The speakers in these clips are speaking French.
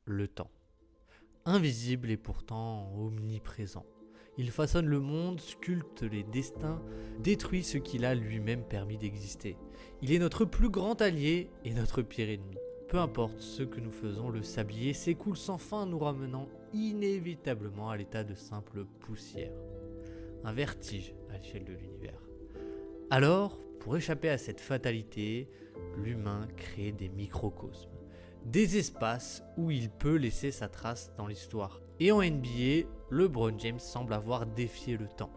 le temps. Invisible et pourtant omniprésent. Il façonne le monde, sculpte les destins, détruit ce qu'il a lui-même permis d'exister. Il est notre plus grand allié et notre pire ennemi. Peu importe ce que nous faisons, le sablier s'écoule sans fin, nous ramenant inévitablement à l'état de simple poussière. Un vertige à l'échelle de l'univers. Alors, pour échapper à cette fatalité, l'humain crée des microcosmes. Des espaces où il peut laisser sa trace dans l'histoire. Et en NBA, LeBron James semble avoir défié le temps.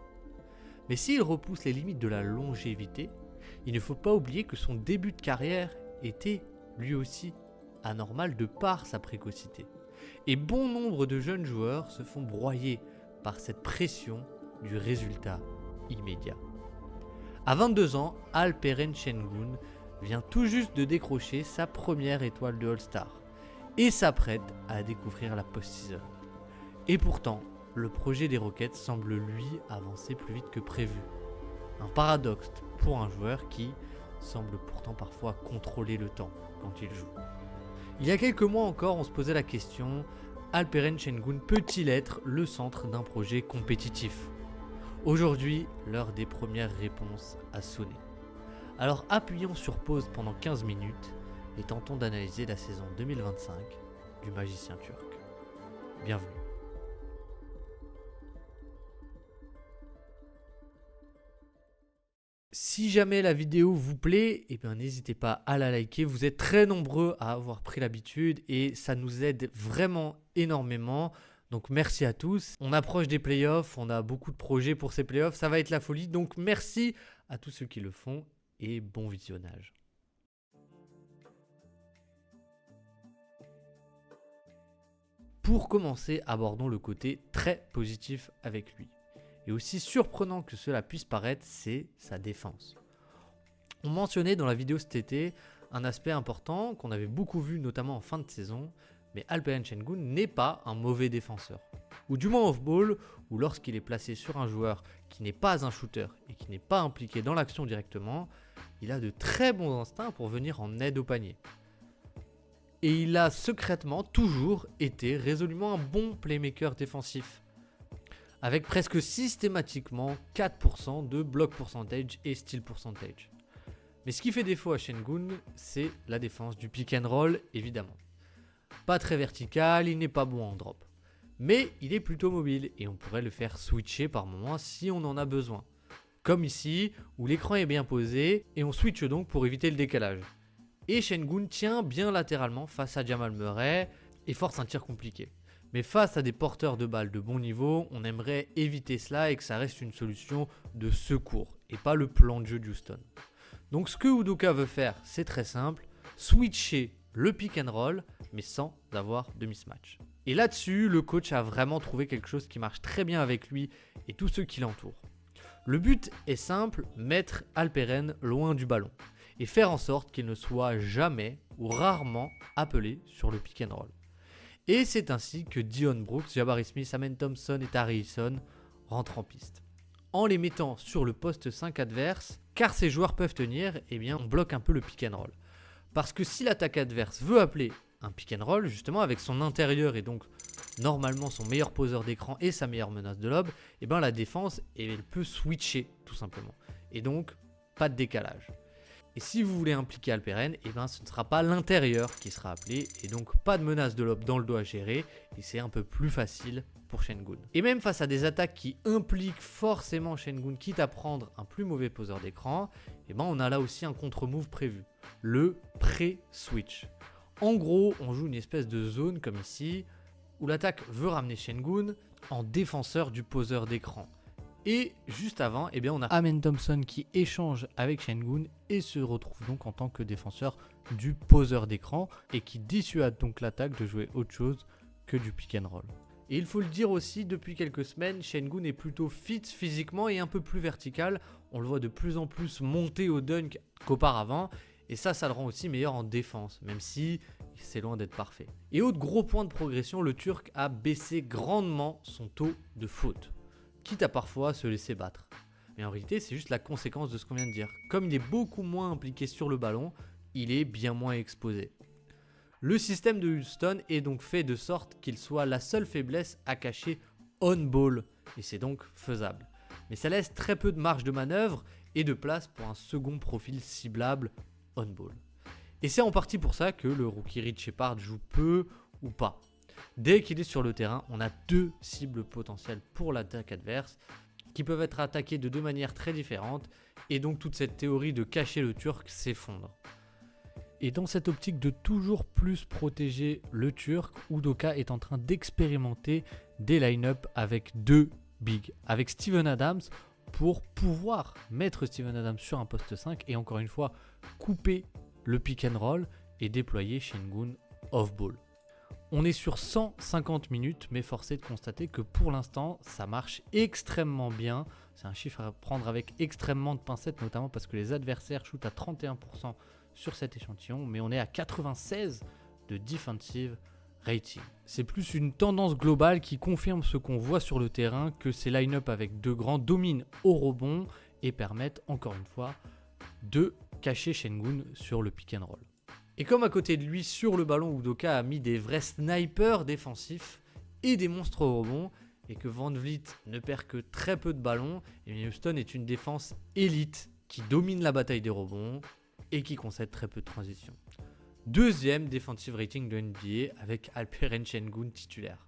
Mais s'il repousse les limites de la longévité, il ne faut pas oublier que son début de carrière était, lui aussi, anormal de par sa précocité. Et bon nombre de jeunes joueurs se font broyer par cette pression du résultat immédiat. À 22 ans, Alperen Sengun vient tout juste de décrocher sa première étoile de All-Star et s'apprête à découvrir la post-season. Et pourtant, le projet des Rockets semble lui avancer plus vite que prévu. Un paradoxe pour un joueur qui semble pourtant parfois contrôler le temps quand il joue. Il y a quelques mois encore, on se posait la question, Alperen Sengun peut-il être le centre d'un projet compétitif ? Aujourd'hui, l'heure des premières réponses a sonné. Alors appuyons sur pause pendant 15 minutes et tentons d'analyser la saison 2025 du magicien turc. Bienvenue. Si jamais la vidéo vous plaît, n'hésitez pas à la liker. Vous êtes très nombreux à avoir pris l'habitude et ça nous aide vraiment énormément. Donc merci à tous. On approche des playoffs, on a beaucoup de projets pour ces playoffs, ça va être la folie. Donc merci à tous ceux qui le font et bon visionnage. Pour commencer, abordons le côté très positif avec lui. Et aussi surprenant que cela puisse paraître, c'est sa défense. On mentionnait dans la vidéo cet été un aspect important qu'on avait beaucoup vu notamment en fin de saison, mais Alperen Sengun n'est pas un mauvais défenseur. Ou du moins off-ball, ou lorsqu'il est placé sur un joueur qui n'est pas un shooter et qui n'est pas impliqué dans l'action directement, il a de très bons instincts pour venir en aide au panier. Et il a secrètement toujours été résolument un bon playmaker défensif, avec presque systématiquement 4% de block percentage et steal percentage. Mais ce qui fait défaut à Sengun, c'est la défense du pick and roll, évidemment. Pas très vertical, il n'est pas bon en drop. Mais il est plutôt mobile et on pourrait le faire switcher par moment si on en a besoin. Comme ici, où l'écran est bien posé et on switch donc pour éviter le décalage. Et Sengun tient bien latéralement face à Jamal Murray et force un tir compliqué. Mais face à des porteurs de balles de bon niveau, on aimerait éviter cela et que ça reste une solution de secours et pas le plan de jeu d'Houston. Donc ce que Udoka veut faire, c'est très simple, switcher le pick and roll, mais sans avoir de mismatch. Et là-dessus, le coach a vraiment trouvé quelque chose qui marche très bien avec lui et tous ceux qui l'entourent. Le but est simple, mettre Alperen loin du ballon et faire en sorte qu'il ne soit jamais ou rarement appelé sur le pick and roll. Et c'est ainsi que Dion Brooks, Jabari Smith, Amen Thompson et Tari Eason rentrent en piste. En les mettant sur le poste 5 adverse, car ces joueurs peuvent tenir, on bloque un peu le pick and roll. Parce que si l'attaque adverse veut appeler un pick and roll, justement avec son intérieur et donc normalement son meilleur poseur d'écran et sa meilleure menace de lob, la défense elle peut switcher tout simplement. Et donc pas de décalage. Et si vous voulez impliquer Alperen, ce ne sera pas l'intérieur qui sera appelé et donc pas de menace de lob dans le dos à gérer et c'est un peu plus facile pour Sengun. Et même face à des attaques qui impliquent forcément Sengun, quitte à prendre un plus mauvais poseur d'écran, on a là aussi un contre-move prévu, le pré-switch. En gros, on joue une espèce de zone comme ici, où l'attaque veut ramener Sengun en défenseur du poseur d'écran. Et juste avant, on a Amen Thompson qui échange avec Sengun et se retrouve donc en tant que défenseur du poseur d'écran et qui dissuade donc l'attaque de jouer autre chose que du pick and roll. Et il faut le dire aussi, depuis quelques semaines, Sengun est plutôt fit physiquement et un peu plus vertical. On le voit de plus en plus monter au dunk qu'auparavant. Et ça le rend aussi meilleur en défense, même si c'est loin d'être parfait. Et autre gros point de progression, le Turc a baissé grandement son taux de faute, quitte à parfois se laisser battre. Mais en réalité, c'est juste la conséquence de ce qu'on vient de dire. Comme il est beaucoup moins impliqué sur le ballon, il est bien moins exposé. Le système de Houston est donc fait de sorte qu'il soit la seule faiblesse à cacher on-ball, et c'est donc faisable. Mais ça laisse très peu de marge de manœuvre et de place pour un second profil ciblable on-ball. Et c'est en partie pour ça que le rookie Reed Sheppard joue peu ou pas. Dès qu'il est sur le terrain, on a deux cibles potentielles pour l'attaque adverse qui peuvent être attaquées de deux manières très différentes, et donc toute cette théorie de cacher le Turc s'effondre. Et dans cette optique de toujours plus protéger le Turc, Udoka est en train d'expérimenter des line-up avec deux bigs, avec Steven Adams pour pouvoir mettre Steven Adams sur un poste 5 et encore une fois couper le pick and roll et déployer Sengun off-ball. On est sur 150 minutes, mais force est de constater que pour l'instant, ça marche extrêmement bien. C'est un chiffre à prendre avec extrêmement de pincettes, notamment parce que les adversaires shootent à 31% sur cet échantillon, mais on est à 96 de defensive rating. C'est plus une tendance globale qui confirme ce qu'on voit sur le terrain, que ces line-up avec deux grands dominent au rebond et permettent encore une fois de cacher Sengun sur le pick and roll. Et comme à côté de lui, sur le ballon, Udoka a mis des vrais snipers défensifs et des monstres au rebond, et que Van Vliet ne perd que très peu de ballons, et Houston est une défense élite qui domine la bataille des rebonds et qui concède très peu de transition. Deuxième defensive rating de NBA avec Alperen Sengun titulaire.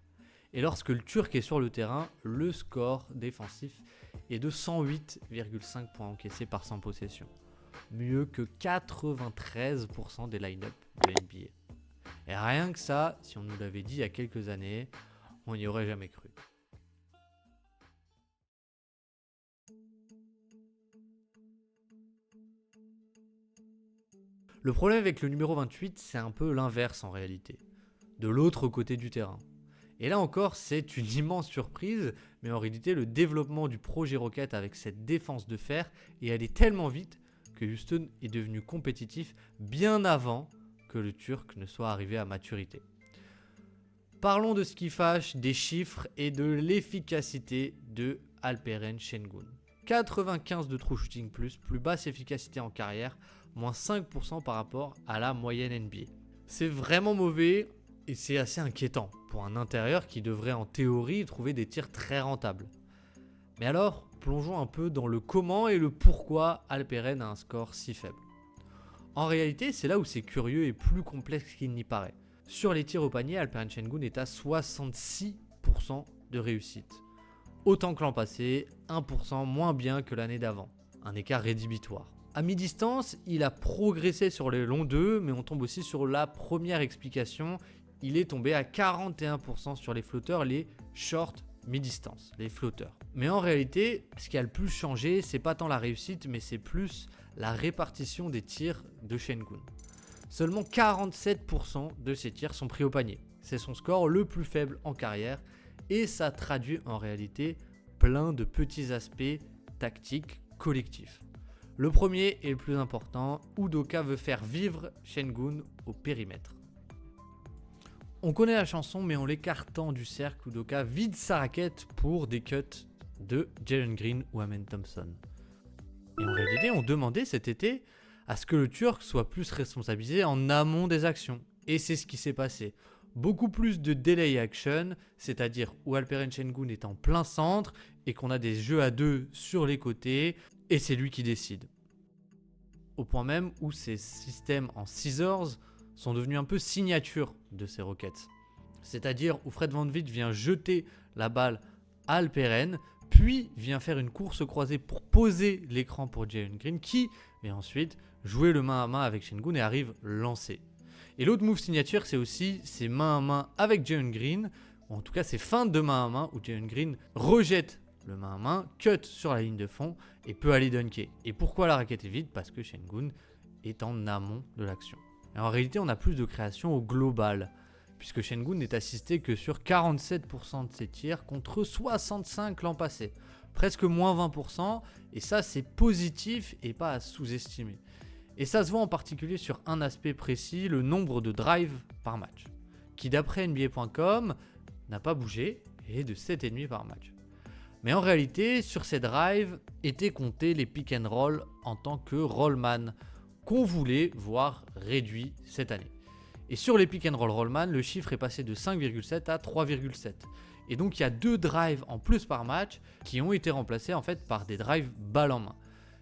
Et lorsque le Turc est sur le terrain, le score défensif est de 108,5 points encaissés par 100 possessions. Mieux que 93% des line-up de NBA. Et rien que ça, si on nous l'avait dit il y a quelques années, on n'y aurait jamais cru. Le problème avec le numéro 28, c'est un peu l'inverse en réalité, de l'autre côté du terrain. Et là encore, c'est une immense surprise, mais en réalité, le développement du projet Rocket avec cette défense de fer est allé tellement vite que Houston est devenu compétitif bien avant que le Turc ne soit arrivé à maturité. Parlons de ce qui fâche, des chiffres et de l'efficacité de Alperen Sengun. 95 de true shooting plus basse efficacité en carrière, moins 5% par rapport à la moyenne NBA. C'est vraiment mauvais et c'est assez inquiétant pour un intérieur qui devrait en théorie trouver des tirs très rentables. Mais alors, plongeons un peu dans le comment et le pourquoi Alperen a un score si faible. En réalité, c'est là où c'est curieux et plus complexe qu'il n'y paraît. Sur les tirs au panier, Alperen Sengun est à 66% de réussite. Autant que l'an passé, 1% moins bien que l'année d'avant. Un écart rédhibitoire. À mi-distance, il a progressé sur les longs 2, mais on tombe aussi sur la première explication. Il est tombé à 41% sur les flotteurs, les short mi-distance, les flotteurs. Mais en réalité, ce qui a le plus changé, c'est pas tant la réussite, mais c'est plus la répartition des tirs de Sengun. Seulement 47% de ses tirs sont pris au panier. C'est son score le plus faible en carrière et ça traduit en réalité plein de petits aspects tactiques collectifs. Le premier et le plus important, Udoka veut faire vivre Sengun au périmètre. On connaît la chanson, mais en l'écartant du cercle, Udoka vide sa raquette pour des cuts de Jalen Green ou Amen Thompson. Et en réalité, on demandait cet été à ce que le Turc soit plus responsabilisé en amont des actions. Et c'est ce qui s'est passé. Beaucoup plus de delay action, c'est-à-dire où Alperen Sengun est en plein centre et qu'on a des jeux à deux sur les côtés et c'est lui qui décide. Au point même où ces systèmes en scissors sont devenus un peu signature de ces Rockets. C'est-à-dire où Fred VanVleet vient jeter la balle à Alperen, puis vient faire une course croisée pour poser l'écran pour Jalen Green, qui va ensuite jouer le main à main avec Sengun et arrive lancé. Et l'autre move signature, c'est aussi ses mains à main avec Jalen Green, ou en tout cas ses feintes de main à main, où Jalen Green rejette le main à main, cut sur la ligne de fond et peut aller dunker. Et pourquoi la raquette est vide? Parce que Sengun est en amont de l'action. Et en réalité, on a plus de création au global, puisque Sengun n'est assisté que sur 47% de ses tirs contre 65% l'an passé. Presque moins 20%, et ça c'est positif et pas à sous-estimer. Et ça se voit en particulier sur un aspect précis, le nombre de drives par match, qui d'après NBA.com n'a pas bougé et est de 7,5 par match. Mais en réalité, sur ces drives étaient comptés les pick and roll en tant que rollman, qu'on voulait voir réduit cette année. Et sur les pick and roll rollman, le chiffre est passé de 5,7 à 3,7. Et donc il y a 2 drives en plus par match qui ont été remplacés en fait par des drives balle en main.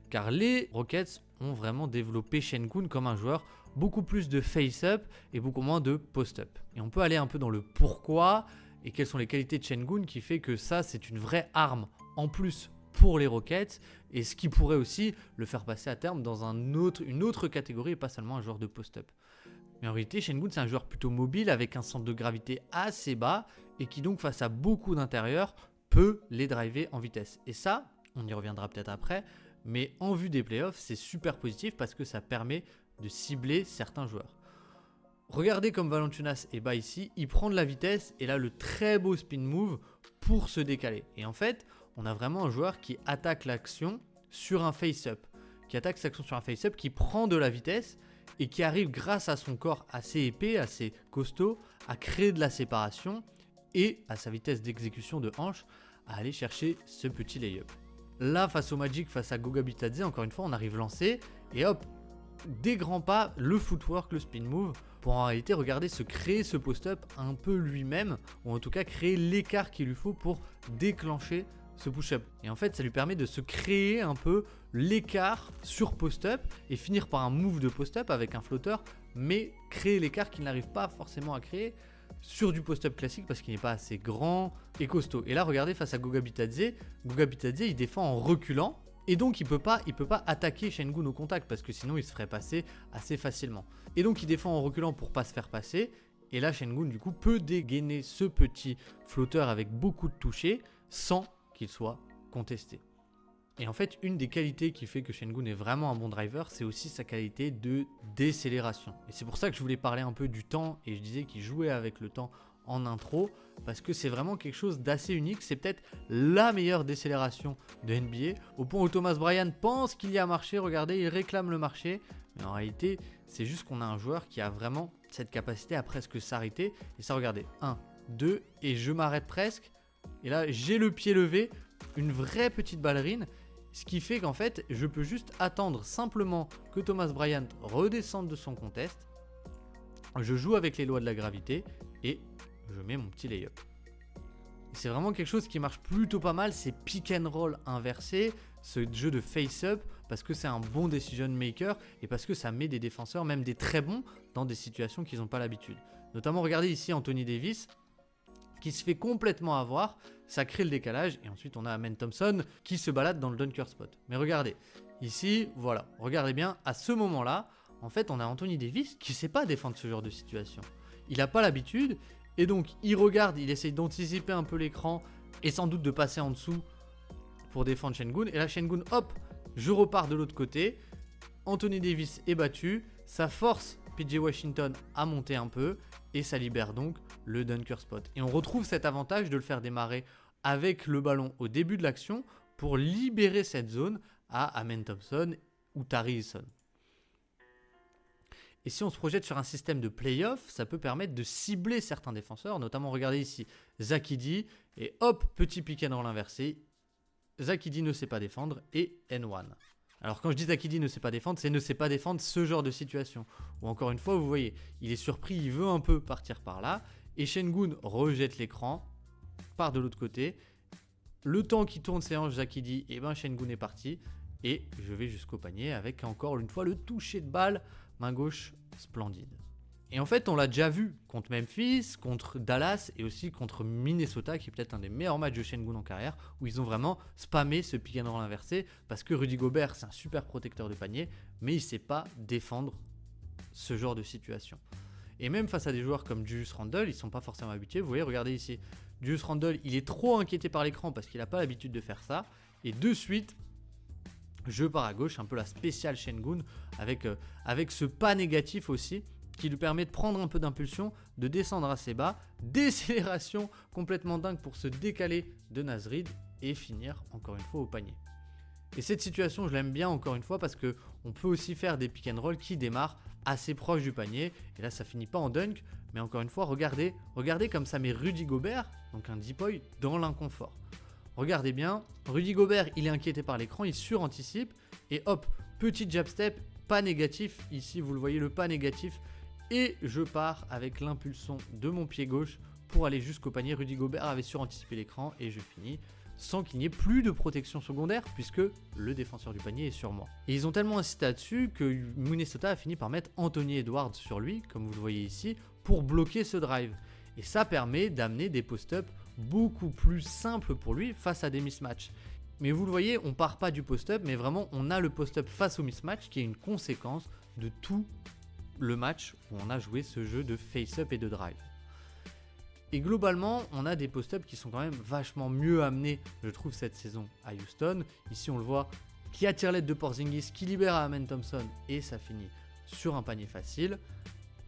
Car les Rockets ont vraiment développé Sengun comme un joueur beaucoup plus de face-up et beaucoup moins de post-up. Et on peut aller un peu dans le pourquoi et quelles sont les qualités de Sengun qui fait que ça c'est une vraie arme en plus pour les Rockets et ce qui pourrait aussi le faire passer à terme dans une autre catégorie et pas seulement un joueur de post-up. Mais en réalité, Sengun c'est un joueur plutôt mobile avec un centre de gravité assez bas et qui donc face à beaucoup d'intérieurs peut les driver en vitesse. Et ça, on y reviendra peut-être après, mais en vue des playoffs, c'est super positif parce que ça permet de cibler certains joueurs. Regardez comme Valanciunas est bas ici, il prend de la vitesse et là le très beau spin move pour se décaler. Et en fait, on a vraiment un joueur qui attaque l'action sur un face-up, qui prend de la vitesse et qui arrive grâce à son corps assez épais, assez costaud, à créer de la séparation et à sa vitesse d'exécution de hanche, à aller chercher ce petit lay-up. Là, face au Magic, face à Goga Bitadze, encore une fois, on arrive lancé et hop, des grands pas, le footwork, le spin move, pour en réalité regarder se créer ce post-up un peu lui-même, ou en tout cas créer l'écart qu'il lui faut pour déclencher ce push-up. Et en fait, ça lui permet de se créer un peu l'écart sur post-up et finir par un move de post-up avec un flotteur, mais créer l'écart qu'il n'arrive pas forcément à créer sur du post-up classique parce qu'il n'est pas assez grand et costaud. Et là, regardez face à Goga Bitadze, il défend en reculant et donc il peut pas attaquer Sengun au contact parce que sinon il se ferait passer assez facilement. Et donc il défend en reculant pour pas se faire passer. Et là, Sengun du coup peut dégainer ce petit flotteur avec beaucoup de toucher sans qu'il soit contesté. Et en fait, une des qualités qui fait que Sengun est vraiment un bon driver, c'est aussi sa qualité de décélération. Et c'est pour ça que je voulais parler un peu du temps, et je disais qu'il jouait avec le temps en intro, parce que c'est vraiment quelque chose d'assez unique. C'est peut-être la meilleure décélération de NBA, au point où Thomas Bryant pense qu'il y a marché, regardez, il réclame le marché, mais en réalité, c'est juste qu'on a un joueur qui a vraiment cette capacité à presque s'arrêter. Et ça, regardez, 1, 2, et je m'arrête presque, et là, j'ai le pied levé, une vraie petite ballerine. Ce qui fait qu'en fait, je peux juste attendre simplement que Thomas Bryant redescende de son contest. Je joue avec les lois de la gravité et je mets mon petit layup. C'est vraiment quelque chose qui marche plutôt pas mal, c'est pick and roll inversé, ce jeu de face-up, parce que c'est un bon decision maker et parce que ça met des défenseurs, même des très bons, dans des situations qu'ils n'ont pas l'habitude. Notamment, regardez ici Anthony Davis, qui se fait complètement avoir, ça crée le décalage et ensuite on a Amen Thompson qui se balade dans le dunker spot. Mais regardez, ici, voilà, regardez bien, à ce moment-là, en fait on a Anthony Davis qui ne sait pas défendre ce genre de situation. Il n'a pas l'habitude et donc il regarde, il essaye d'anticiper un peu l'écran et sans doute de passer en dessous pour défendre Sengun. Et là Sengun, hop, je repars de l'autre côté, Anthony Davis est battu, ça force PJ Washington à monter un peu et ça libère donc le dunker spot. Et on retrouve cet avantage de le faire démarrer avec le ballon au début de l'action pour libérer cette zone à Amen Thompson ou Tari Eason. Et si on se projette sur un système de playoff, ça peut permettre de cibler certains défenseurs, notamment regardez ici Zach Edey et hop, petit pick and roll inversé. Zach Edey ne sait pas défendre et N1. Alors quand je dis Zach Edey ne sait pas défendre, c'est ne sait pas défendre ce genre de situation. Ou encore une fois, vous voyez, il est surpris, il veut un peu partir par là. Et Sengun rejette l'écran, part de l'autre côté. Le temps qui tourne ses hanches, Zach Edey, et ben Sengun est parti. Et je vais jusqu'au panier avec encore une fois le toucher de balle, main gauche splendide. Et en fait, on l'a déjà vu contre Memphis, contre Dallas et aussi contre Minnesota, qui est peut-être un des meilleurs matchs de Sengun en carrière, où ils ont vraiment spammé ce pick and roll inversé, parce que Rudy Gobert, c'est un super protecteur de panier, mais il ne sait pas défendre ce genre de situation. Et même face à des joueurs comme Julius Randle, ils ne sont pas forcément habitués. Vous voyez, regardez ici, Julius Randle, il est trop inquiété par l'écran parce qu'il n'a pas l'habitude de faire ça. Et de suite, je pars à gauche, un peu la spéciale Sengun, avec ce pas négatif aussi, qui lui permet de prendre un peu d'impulsion, de descendre assez bas, décélération complètement dingue pour se décaler de Naz Reid et finir encore une fois au panier. Et cette situation, je l'aime bien encore une fois parce qu'on peut aussi faire des pick and roll qui démarrent assez proche du panier. Et là, ça finit pas en dunk, mais encore une fois, regardez comme ça met Rudy Gobert, donc un depoy, dans l'inconfort. Regardez bien, Rudy Gobert, il est inquiété par l'écran, il suranticipe et hop, petit jab step, pas négatif. Ici, vous le voyez, le pas négatif et je pars avec l'impulsion de mon pied gauche pour aller jusqu'au panier. Rudy Gobert avait suranticipé l'écran et je finis sans qu'il n'y ait plus de protection secondaire puisque le défenseur du panier est sur moi. Et ils ont tellement insisté là-dessus que Minnesota a fini par mettre Anthony Edwards sur lui, comme vous le voyez ici, pour bloquer ce drive. Et ça permet d'amener des post-up beaucoup plus simples pour lui face à des mismatchs. Mais vous le voyez, on part pas du post-up, mais vraiment on a le post-up face au mismatch qui est une conséquence de tout le match où on a joué ce jeu de face-up et de drive. Et globalement, on a des post-up qui sont quand même vachement mieux amenés, je trouve, cette saison à Houston. Ici, on le voit, qui attire l'aide de Porzingis, qui libère Amen Thompson et ça finit sur un panier facile.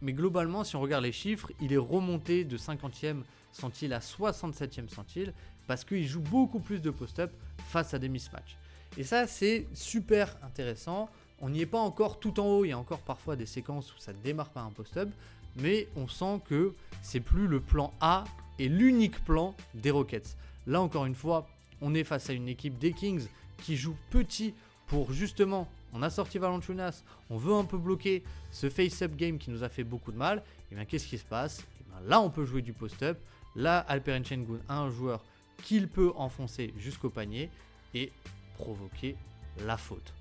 Mais globalement, si on regarde les chiffres, il est remonté de 50e centile à 67e centile parce qu'il joue beaucoup plus de post-up face à des mismatchs. Et ça, c'est super intéressant. On n'y est pas encore tout en haut, il y a encore parfois des séquences où ça démarre par un post-up, mais on sent que c'est plus le plan A et l'unique plan des Rockets. Là encore une fois, on est face à une équipe des Kings qui joue petit pour justement, on a sorti Valanciunas, on veut un peu bloquer ce face-up game qui nous a fait beaucoup de mal. Et bien qu'est-ce qui se passe? Et bien là on peut jouer du post-up, là Alperen Sengun a un joueur qu'il peut enfoncer jusqu'au panier et provoquer la faute.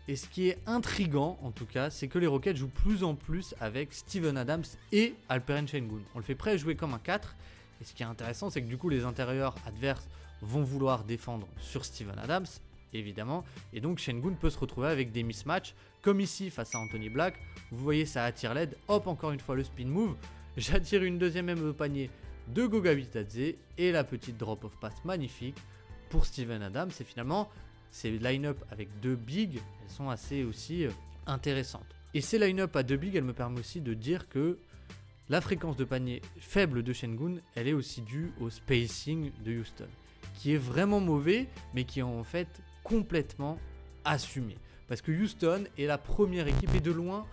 Et ce qui est intriguant en tout cas, c'est que les Rockets jouent plus en plus avec Steven Adams et Alperen Sengun. On le fait prêt à jouer comme un 4. Et ce qui est intéressant, c'est que du coup les intérieurs adverses vont vouloir défendre sur Steven Adams, évidemment. Et donc Sengun peut se retrouver avec des mismatchs, comme ici face à Anthony Black. Vous voyez, ça attire l'aide. Hop, encore une fois le spin move. J'attire une deuxième même au panier de Goga Bitadze et la petite drop-off pass magnifique pour Steven Adams. Et finalement, ces line-up avec deux bigs, elles sont assez aussi intéressantes. Et ces line-up à deux bigs, elles me permettent aussi de dire que la fréquence de panier faible de Sengun, elle est aussi due au spacing de Houston, qui est vraiment mauvais, mais qui est en fait complètement assumé. Parce que Houston est la première équipe et de loin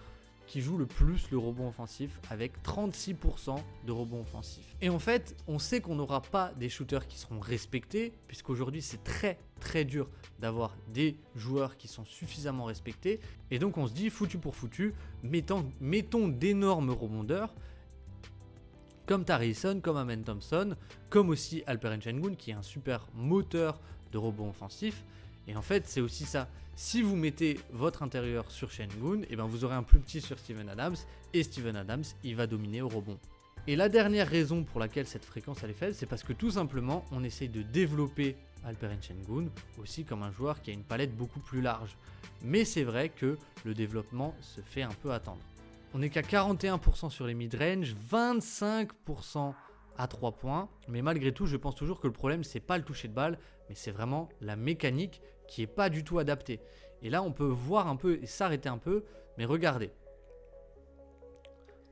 qui joue le plus le rebond offensif avec 36% de rebond offensif. Et en fait, on sait qu'on n'aura pas des shooters qui seront respectés, puisqu'aujourd'hui c'est très dur d'avoir des joueurs qui sont suffisamment respectés. Et donc on se dit, foutu pour foutu, mettons d'énormes rebondeurs, comme Tarison, comme Amen Thompson, comme aussi Alperen Sengun, qui est un super moteur de rebond offensif. Et en fait, c'est aussi ça. Si vous mettez votre intérieur sur Sengun, et ben vous aurez un plus petit sur Steven Adams. Et Steven Adams, il va dominer au rebond. Et la dernière raison pour laquelle cette fréquence elle est faible, c'est parce que tout simplement, on essaye de développer Alperen Sengun aussi comme un joueur qui a une palette beaucoup plus large. Mais c'est vrai que le développement se fait un peu attendre. On n'est qu'à 41% sur les mid-range, 25% à 3 points. Mais malgré tout, je pense toujours que le problème, c'est pas le toucher de balle, mais c'est vraiment la mécanique qui n'est pas du tout adaptée. Et là, on peut voir un peu et s'arrêter un peu, mais regardez.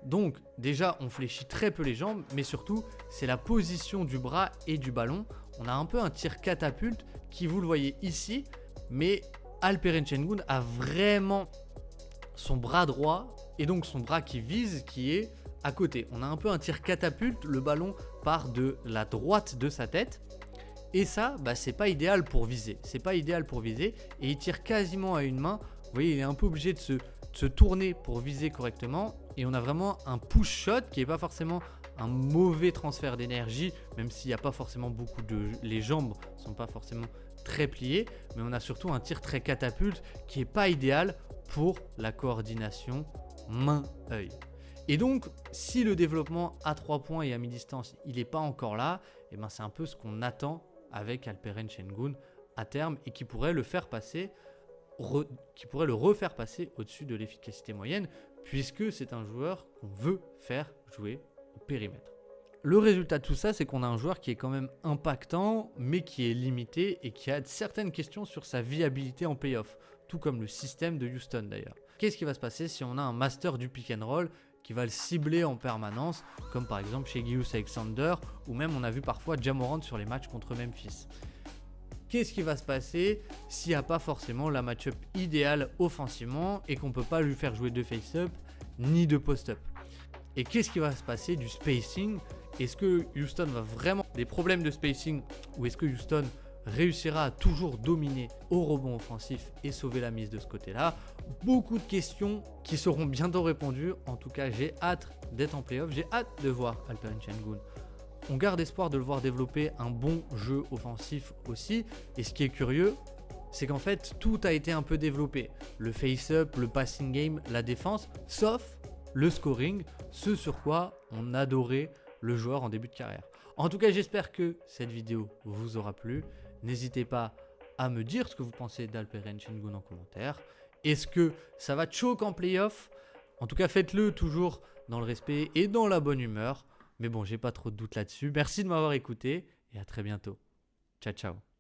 Donc, déjà, on fléchit très peu les jambes, mais surtout, c'est la position du bras et du ballon. On a un peu un tir catapulte qui, vous le voyez ici, mais Alperen Sengun a vraiment son bras droit et donc son bras qui vise, qui est à côté. On a un peu un tir catapulte, le ballon part de la droite de sa tête. Et ça, c'est pas idéal pour viser. C'est pas idéal pour viser. Et il tire quasiment à une main. Vous voyez, il est un peu obligé de se tourner pour viser correctement. Et on a vraiment un push shot qui n'est pas forcément un mauvais transfert d'énergie, même s'il n'y a pas forcément beaucoup de... Les jambes ne sont pas forcément très pliées. Mais on a surtout un tir très catapulte qui n'est pas idéal pour la coordination main-œil. Et donc, si le développement à 3 points et à mi-distance, il n'est pas encore là, et c'est un peu ce qu'on attend avec Alperen Sengun à terme et qui pourrait le faire passer, le refaire passer au-dessus de l'efficacité moyenne, puisque c'est un joueur qu'on veut faire jouer au périmètre. Le résultat de tout ça, c'est qu'on a un joueur qui est quand même impactant, mais qui est limité et qui a certaines questions sur sa viabilité en playoff, tout comme le système de Houston d'ailleurs. Qu'est-ce qui va se passer si on a un master du pick and roll qui va le cibler en permanence, comme par exemple chez Gilgeous Alexander, ou même on a vu parfois Ja Morant sur les matchs contre Memphis. Qu'est-ce qui va se passer s'il n'y a pas forcément la match-up idéale offensivement et qu'on ne peut pas lui faire jouer de face-up ni de post-up? Et qu'est-ce qui va se passer du spacing? Est-ce que Houston va vraiment des problèmes de spacing ou est-ce que Houston réussira à toujours dominer au rebond offensif et sauver la mise de ce côté-là? Beaucoup de questions qui seront bientôt répondues. En tout cas, j'ai hâte d'être en playoff. J'ai hâte de voir Alperen Şengün. On garde espoir de le voir développer un bon jeu offensif aussi. Et ce qui est curieux, c'est qu'en fait, tout a été un peu développé. Le face-up, le passing game, la défense, sauf le scoring, ce sur quoi on adorait le joueur en début de carrière. En tout cas, j'espère que cette vidéo vous aura plu. N'hésitez pas à me dire ce que vous pensez d'Alperen Şengün en commentaire. Est-ce que ça va choke en playoff? En tout cas, faites-le toujours dans le respect et dans la bonne humeur. Mais bon, j'ai pas trop de doute là-dessus. Merci de m'avoir écouté et à très bientôt. Ciao, ciao.